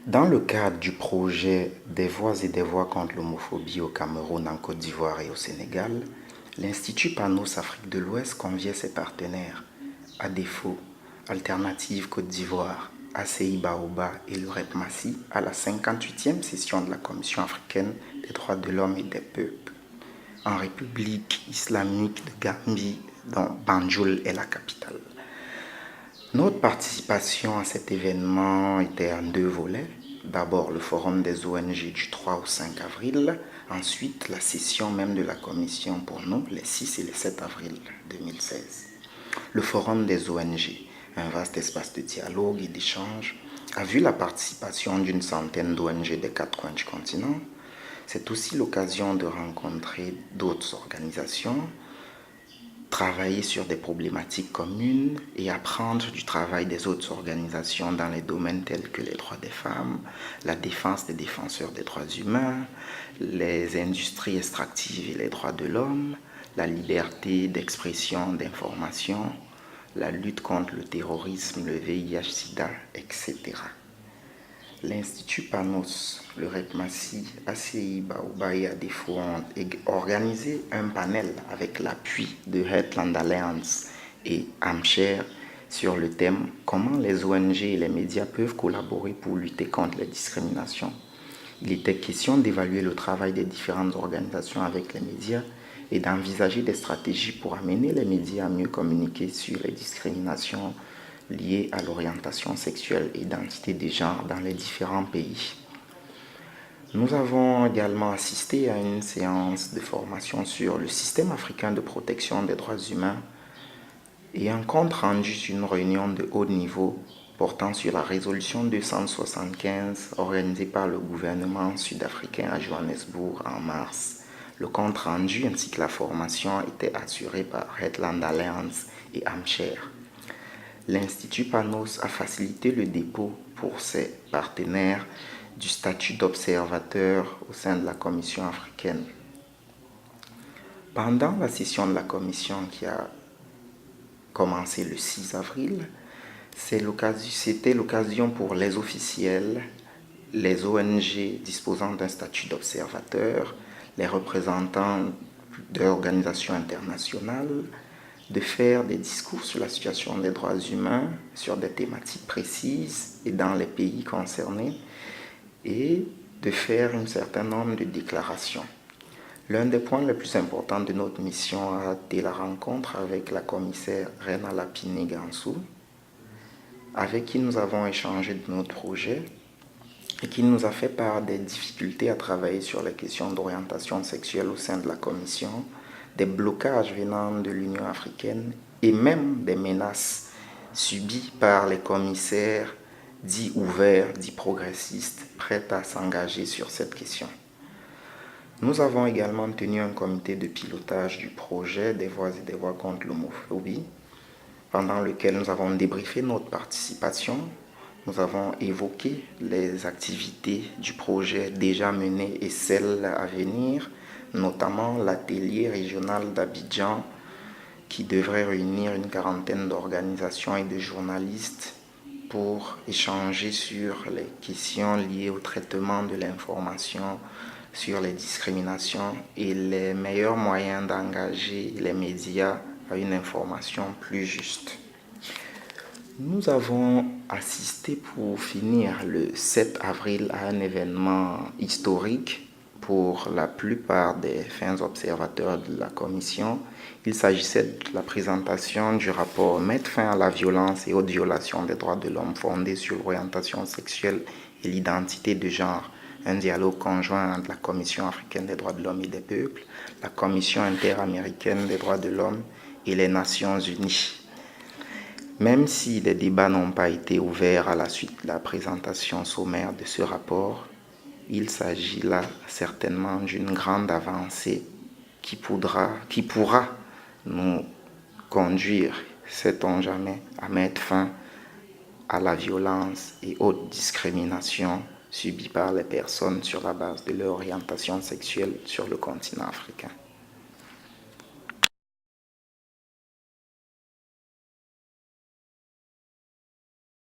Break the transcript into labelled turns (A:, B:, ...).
A: Dans le cadre du projet Des voix et des voix contre l'homophobie au Cameroun, en Côte d'Ivoire et au Sénégal, l'Institut Panos Afrique de l'Ouest conviait ses partenaires, ADEFO, Alternative Côte d'Ivoire, ACI Baoba et le REP-MASSI, à la 58e session de la Commission africaine des droits de l'homme et des peuples, en République islamique de Gambie, dont Banjul est la capitale. Notre participation à cet événement était en deux volets. D'abord le forum des ONG du 3 au 5 avril, ensuite la session même de la commission pour nous, les 6 et les 7 avril 2016. Le forum des ONG, un vaste espace de dialogue et d'échange, a vu la participation d'une centaine d'ONG des quatre coins du continent. C'est aussi l'occasion de rencontrer d'autres organisations, travailler sur des problématiques communes et apprendre du travail des autres organisations dans les domaines tels que les droits des femmes, la défense des défenseurs des droits humains, les industries extractives et les droits de l'homme, la liberté d'expression, d'information, la lutte contre le terrorisme, le VIH-Sida, etc. L'Institut Panos, le REP-MASSI, ACI, Baoba et ADEFO ont organisé un panel avec l'appui de Heartland Alliance et Amshare sur le thème « Comment les ONG et les médias peuvent collaborer pour lutter contre les discriminations ». Il était question d'évaluer le travail des différentes organisations avec les médias et d'envisager des stratégies pour amener les médias à mieux communiquer sur les discriminations liées à l'orientation sexuelle et l'identité de genre dans les différents pays. Nous avons également assisté à une séance de formation sur le système africain de protection des droits humains et un compte rendu d'une réunion de haut niveau portant sur la résolution 275 organisée par le gouvernement sud-africain à Johannesburg en mars. Le compte rendu ainsi que la formation étaient assurés par Heartland Alliance et Amshare. L'Institut Panos a facilité le dépôt pour ses partenaires du statut d'observateur au sein de la Commission africaine. Pendant la session de la Commission qui a commencé le 6 avril, c'était l'occasion pour les officiels, les ONG disposant d'un statut d'observateur, les représentants d'organisations internationales, de faire des discours sur la situation des droits humains, sur des thématiques précises et dans les pays concernés, et de faire un certain nombre de déclarations. L'un des points les plus importants de notre mission a été la rencontre avec la commissaire Rena Lapine-Gansou, avec qui nous avons échangé de notre projet et qui nous a fait part des difficultés à travailler sur les questions d'orientation sexuelle au sein de la commission, des blocages venant de l'Union africaine et même des menaces subies par les commissaires dits ouverts, dits progressistes, prêts à s'engager sur cette question. Nous avons également tenu un comité de pilotage du projet Des voix et des voix contre l'homophobie, pendant lequel nous avons débriefé notre participation. Nous avons évoqué les activités du projet déjà menées et celles à venir, notamment l'atelier régional d'Abidjan qui devrait réunir une quarantaine d'organisations et de journalistes pour échanger sur les questions liées au traitement de l'information sur les discriminations et les meilleurs moyens d'engager les médias à une information plus juste. Nous avons assisté pour finir le 7 avril à un événement historique pour la plupart des fins observateurs de la commission. Il s'agissait de la présentation du rapport Mettre fin à la violence et aux violations des droits de l'homme fondées sur l'orientation sexuelle et l'identité de genre, un dialogue conjoint entre la Commission africaine des droits de l'homme et des peuples, la Commission interaméricaine des droits de l'homme et les Nations unies. Même si les débats n'ont pas été ouverts à la suite de la présentation sommaire de ce rapport, il s'agit là certainement d'une grande avancée qui pourra nous conduire, sait-on jamais, à mettre fin à la violence et autres discriminations subies par les personnes sur la base de leur orientation sexuelle sur le continent africain.